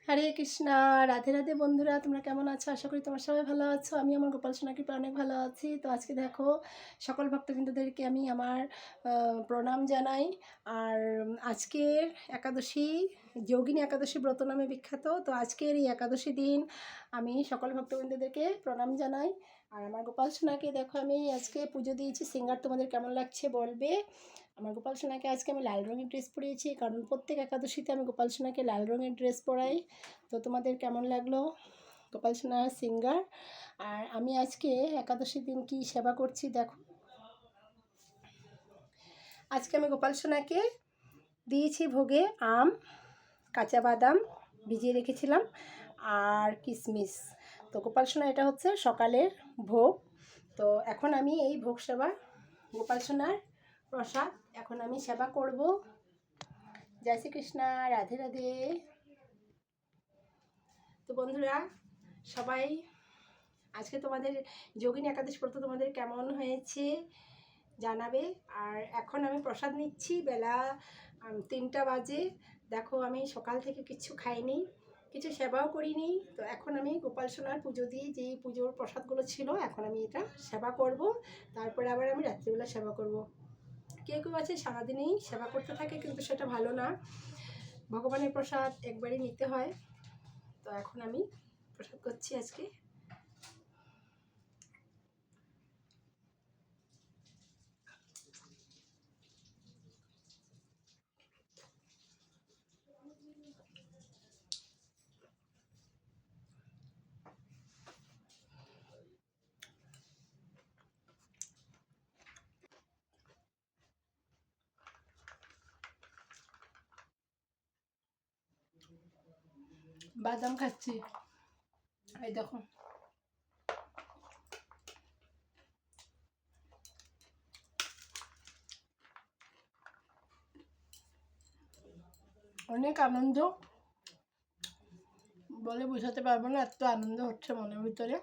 হরে কৃষ্ণা। রাধে রাধে বন্ধুরা, তোমরা কেমন আছো? আশা করি তোমার সবাই ভালো আছো। আমি আমার গোপাল সোনার কৃপায় অনেক ভালো আছি। তো আজকে দেখো, সকল ভক্তবৃন্দদেরকে আমি আমার প্রণাম জানাই। আর আজকের একাদশী যোগিনী একাদশী ব্রত নামে বিখ্যাত। তো আজকের এই একাদশী দিন আমি সকল ভক্তবৃন্দদেরকে প্রণাম জানাই। আর আমার গোপাল সোনাকে দেখো, আমি আজকে পুজো দিয়েছি। সিঙ্গার তোমাদের কেমন লাগছে বলবে। আমার গোপাল সোনাকে আজকে আমি লাল রঙের ড্রেস পরিয়েছি, কারণ প্রত্যেক একাদশীতে আমি গোপাল সোনাকে লাল রঙের ড্রেস পরাই। তো তোমাদের কেমন লাগলো গোপাল সোনার সিঙ্গার? আর আমি আজকে একাদশীর দিন কি সেবা করছি দেখো। আজকে আমি গোপাল সোনাকে দিয়েছি ভোগে আম, কাঁচা বাদাম ভিজিয়ে রেখেছিলাম, আর কিশমিশ। তো গোপাল সোনা এটা হচ্ছে সকালের ভোগ। তো এখন আমি এই ভোগ সেবা, গোপাল সোনার প্রসাদ এখন আমি সেবা করব। জয় শ্রীকৃষ্ণ, রাধে রাধে। তো বন্ধুরা সবাই, আজকে তোমাদের যোগিনী একাদশী ব্রত তোমাদের কেমন হয়েছে জানাবে। আর এখন আমি প্রসাদ নিচ্ছি, বেলা 3টা বাজে। দেখো, আমি সকাল থেকে কিচ্ছু খাইনি, কিছু সেবাও করিনি। তো এখন আমি গোপাল সোনার পুজো দিয়ে যেই পুজোর প্রসাদগুলো ছিল, এখন আমি এটা সেবা করব। তারপরে আবার আমি রাত্রিবেলা সেবা করব। কেউ কেউ আছে সারাদিনেই সেবা করতে থাকে, কিন্তু সেটা ভালো না। ভগবানের প্রসাদ একবারই নিতে হয়। তো এখন আমি প্রসাদ করছি আজকে। বাদাম খাচ্ছি, এই দেখো। অনেক আনন্দ, বলে বোঝাতে পারবো না, এত আনন্দ হচ্ছে মনের ভিতরে।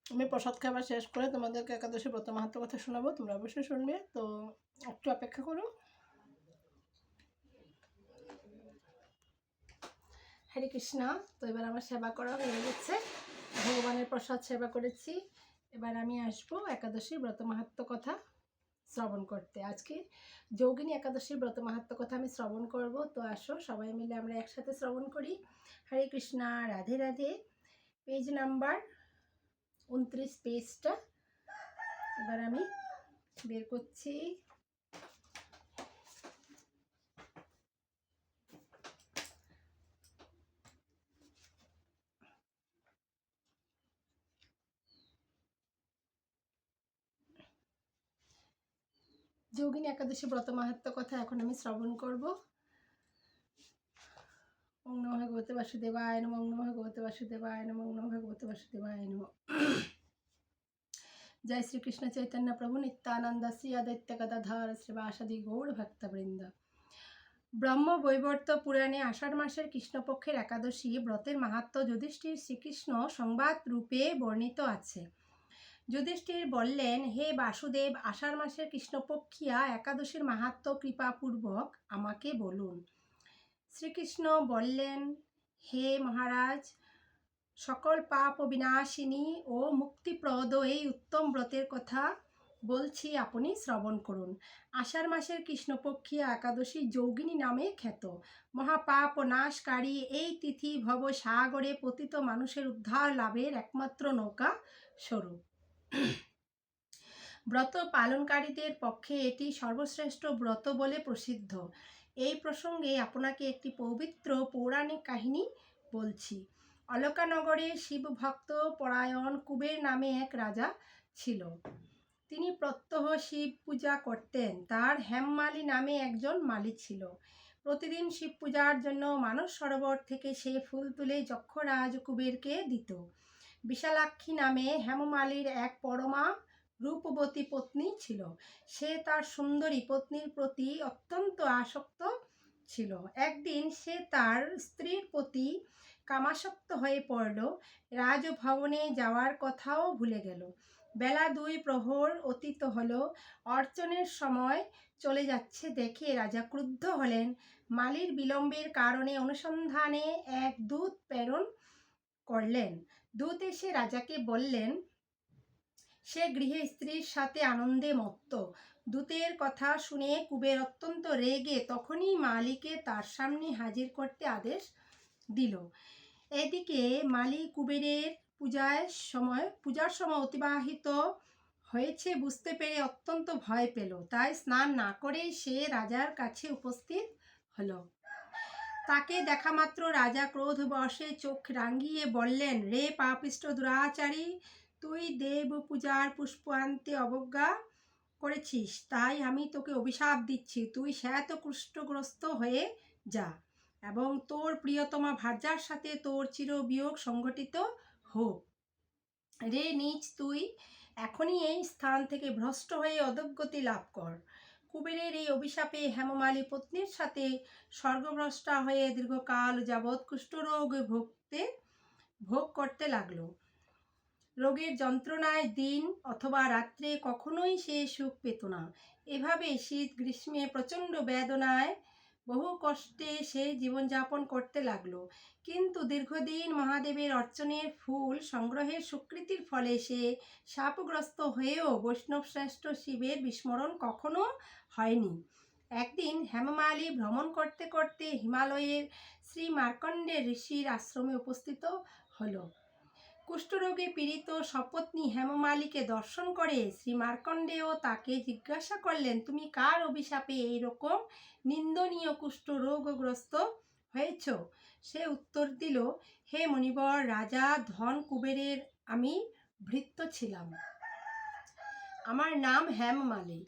আমি প্রসাদ খাবার শেষ করে তোমাদেরকে একাদশী ব্রত মাহাত্ম্য কথা শোনাবো, তোমরা অবশ্যই শুনবে। তো একটু অপেক্ষা করো। হরে কৃষ্ণা। তো এবার আমার সেবা করা হয়ে গেছে, ভগবানের প্রসাদ সেবা করেছি। এবার আমি আসবো একাদশী ব্রত মাহাত্ম্য কথা শ্রবণ করতে। আজকে যোগিনী একাদশীর ব্রত মাহাত্ম্য কথা আমি শ্রবণ করব। তো আসো সবাই মিলে আমরা একসাথে শ্রবণ করি। হরে কৃষ্ণা, রাধে রাধে। পেজ নাম্বার 29, পেজটা এবার আমি বের করছি। যোগিনী একাদশী ব্রত মাহাত্ম্য কথা এখন আমি শ্রবণ করব। ওম নমঃ ভগবতে বাসুদেবায় নমঃ, ওম নমঃ ভগবতে বাসুদেবায় নমঃ, ওম নমঃ ভগবতে বাসুদেবায় নমঃ। জয় শ্রীকৃষ্ণ চৈতন্য প্রভু নিত্যানন্দ, শ্রী আদিত্য গদাধর শ্রীবাসাদি গৌর ভক্তবৃন্দ। ব্রহ্ম বৈবর্ত পুরাণে আষাঢ় মাসের কৃষ্ণপক্ষের একাদশী ব্রতের মাহাত্ম্য যুধিষ্ঠির শ্রীকৃষ্ণ সংবাদ রূপে বর্ণিত আছে। যুধিষ্ঠির বললেন, হে বাসুদেব, আষাঢ় মাসের কৃষ্ণপক্ষিয়া একাদশীর মাহাত্ম্য কৃপাপূর্বক আমাকে বলুন। শ্রীকৃষ্ণ বললেন, হে মহারাজ, সকল পাপ বিনাশিনী ও মুক্তিপ্রদ এই উত্তম ব্রতের কথা বলছি, আপনি শ্রবণ করুন। আষাঢ় মাসের কৃষ্ণপক্ষিয়া একাদশী যোগিনী নামে খ্যাত। মহাপাপ নাশকারী এই তিথি ভব সাগরে পতিত মানুষের উদ্ধার লাভের একমাত্র নৌকা স্বরূপ। ব্রত পালনকারীদের পক্ষে এটি সর্বশ্রেষ্ঠ ব্রত বলে প্রসিদ্ধ। এই প্রসঙ্গে আপনাকে একটি পবিত্র পৌরাণিক কাহিনী বলছি। অলকানগরে শিবভক্ত পরায়ণ কুবের নামে এক রাজা ছিল। তিনি প্রত্যহ শিব পূজা করতেন। তার হেমমালি নামে একজন মালি ছিল। প্রতিদিন শিব পূজার জন্য মানস সরোবর থেকে সে ফুল তুলে যক্ষরাজ কুবেরকে দিত। বিশালাক্ষী নামে হেমমালির এক পরমা রূপবতী পত্নী ছিল। সে তার সুন্দরী পত্নীর প্রতি অত্যন্ত আসক্ত ছিল। একদিন সে তার স্ত্রীর প্রতি কামাসক্ত হয়ে পড়ল। রাজভবনে যাওয়ার কথাও ভুলে গেল। বেলা 2 প্রহর অতীত হলো, অর্চনের সময় চলে যাচ্ছে দেখে রাজা ক্রুদ্ধ হলেন। মালির বিলম্বের কারণে অনুসন্ধানে এক দূত প্রেরণ করলেন। দূত এসে রাজাকে বললেন সে গৃহে স্ত্রীর সাথে আনন্দে মত্ত। দূতের কথা শুনে কুবের অত্যন্ত রেগে তখনই মালিকে তার সামনে হাজির করতে আদেশ দিল। এদিকে মালি কুবেরের পূজার সময় অতিবাহিত হয়েছে বুঝতে পেরে অত্যন্ত ভয় পেল। তাই স্নান না করেই সে রাজার কাছে উপস্থিত হলো। তাকে দেখা মাত্র রাজা ক্রোধবশে চোখ রাঙিয়ে বললেন, রে পাপিষ্ঠ দুরাচারী, তুই দেব পূজার পুষ্প আনতে অবজ্ঞা করেছিস, তাই আমি তোকে অভিশাপ দিচ্ছি, তুই শ্বেত কুষ্ঠগ্রস্ত হয়ে যা এবং তোর প্রিয়তমা ভার্যার সাথে তোর চিরবিয়োগ সংঘটিত হোক। রে নীচ, তুই এখনই এই স্থান থেকে ভ্রষ্ট হয়ে অধোগতি লাভ কর। কুবেরের এই অভিশাপে হেমমালী পত্নীর সাথে স্বর্গভ্রষ্টা হয়ে দীর্ঘকাল যাবৎ কুষ্ঠরোগ ভোগ করতে লাগলো। রোগের যন্ত্রণায় দিন অথবা রাত্রে কখনোই সে সুখ পেত না। এভাবে শীত গ্রীষ্মে প্রচণ্ড বেদনায় বহু কষ্টে সে জীবনযাপন করতে লাগলো। কিন্তু দীর্ঘদিন মহাদেবের অর্চনের ফুল সংগ্রহের স্বীকৃতির ফলে সে শাপগ্রস্ত হয়েও বৈষ্ণবশ্রেষ্ঠ শিবের বিস্মরণ কখনো হয়নি। একদিন হেমমালী ভ্রমণ করতে করতে হিমালয়ের শ্রী মার্কণ্ডেয় ঋষির আশ্রমে উপস্থিত হলো। কুষ্ঠরোগে পীড়িত সপত্নী হেমমালীকে দর্শন করে শ্রী মার্কণ্ডেয় তাকে জিজ্ঞাসা করলেন, তুমি কার অভিশাপে এইরকম নিন্দনীয় কুষ্ঠরোগগ্রস্ত হয়েছ? সে উত্তর দিল, হে মুনিবর, রাজা ধন কুবেরের আমি ভৃত্য ছিলাম। আমার নাম হেমমালী।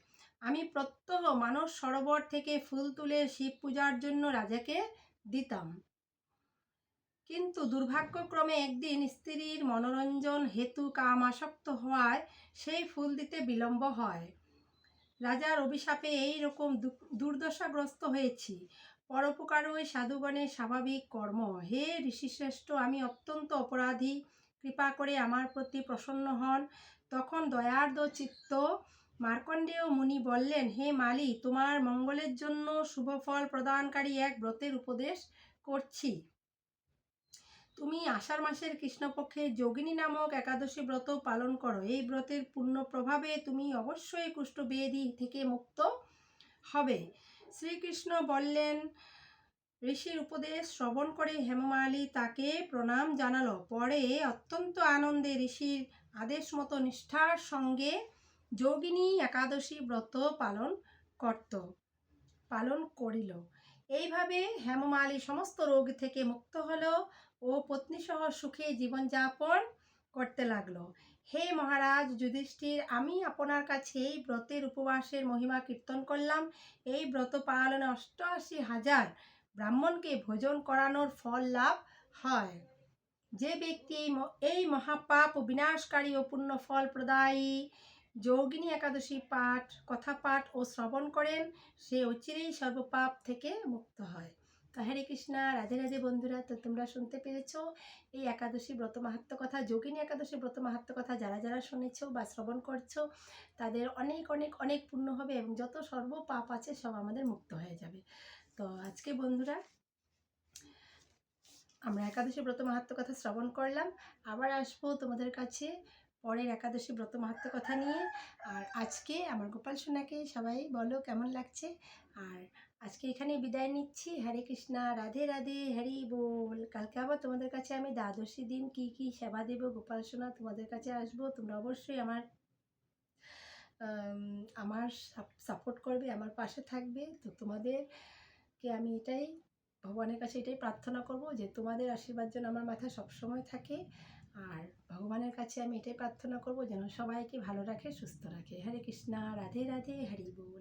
আমি প্রত্যহ মানস সরোবর থেকে ফুল তুলে শিব পূজার জন্য রাজাকে দিতাম। কিন্তু দুর্ভাগ্যক্রমে একদিন স্ত্রীর মনোরঞ্জন হেতু কামাসক্ত হওয়ায় সেই ফুল দিতে বিলম্ব হয়। রাজার অভিশাপে এই রকম দুর্দশাগ্রস্ত হয়েছি। পরোপকারই সাধুগণের স্বাভাবিক কর্ম। হে ঋষিশ্রেষ্ঠ, আমি অত্যন্ত অপরাধী, কৃপা করে আমার প্রতি প্রসন্ন হন। তখন দয়ার্দ্র চিত্ত মার্কণ্ডেয় মুনি বললেন, হে মালি, তোমার মঙ্গলের জন্য শুভফল প্রদানকারী এক ব্রতের উপদেশ করছি। তুমি আষাঢ় মাসের কৃষ্ণপক্ষের যোগিনী নামক একাদশী ব্রত পালন করো। এই ব্রতের পূর্ণ প্রভাবে তুমি অবশ্যই কুষ্ঠব্যাধি থেকে মুক্ত হবে। শ্রীকৃষ্ণ বললেন। ঋষির উপদেশ শ্রবণ করে হেমমালী তাকে প্রণাম জানালো। পরে অত্যন্ত আনন্দে ঋষির আদেশ মতো নিষ্ঠার সঙ্গে যোগিনী একাদশী ব্রত পালন করিল। এইভাবে হেমমালী সমস্ত রোগ থেকে মুক্ত হলো ও পত্নীসহ সুখে জীবনযাপন করতে লাগলো। হে মহারাজ যুধিষ্ঠির, আমি আপনার কাছে এই ব্রতের উপবাসের মহিমা কীর্তন করলাম। এই ব্রত পালনে 88,000 ব্রাহ্মণকে ভোজন করানোর ফল লাভ হয়। যে ব্যক্তি এই মহাপাপ বিনাশকারী ও পুণ্য ফল প্রদায়ী যোগিনী একাদশী কথা পাঠ ও শ্রবণ করেন, সে অচিরেই সর্বপাপ থেকে মুক্ত হয়। তো হরে কৃষ্ণা, রাধে রাধে বন্ধুরা। তো তোমরা শুনতে পেরেছো এই একাদশী ব্রত মাহাত্ম্য কথা, যোগিনী একাদশী ব্রত মাহাত্ম্য কথা যারা যারা শুনেছো বা শ্রবণ করছো তাদের অনেক অনেক অনেক পুণ্য হবে এবং যত সর্বপাপ আছে সব আমাদের মুক্ত হয়ে যাবে। তো আজকে বন্ধুরা আমরা একাদশী ব্রত মাহাত্ম্য কথা শ্রবণ করলাম। আবার আসবো তোমাদের কাছে পরের একাদশী ব্রত মাহাত্ম্য কথা নিয়ে। আর আজকে আমার গোপাল সোনাকে সবাই বলো কেমন লাগছে। আর আজকে এখানে বিদায় নিচ্ছি। হরে কৃষ্ণা, রাধে রাধে, হরি বল। কালকে আবার তোমাদের কাছে আমি দ্বাদশী দিন কি কি সেবা দেব গোপাল সোনা তোমাদের কাছে আসবো। তোমরা অবশ্যই আমার সাপোর্ট করবে, আমার পাশে থাকবে। তো তোমাদেরকে আমি ভগবানের কাছে এটাই প্রার্থনা করব যে তোমাদের আশীর্বাদ যেন আমার মাথায় সবসময় থাকে। আর ভগবানের কাছে আমি এটাই প্রার্থনা করব যেন সবাইকে ভালো রাখে, সুস্থ রাখে। হরে কৃষ্ণা, রাধে রাধে, হরি বল।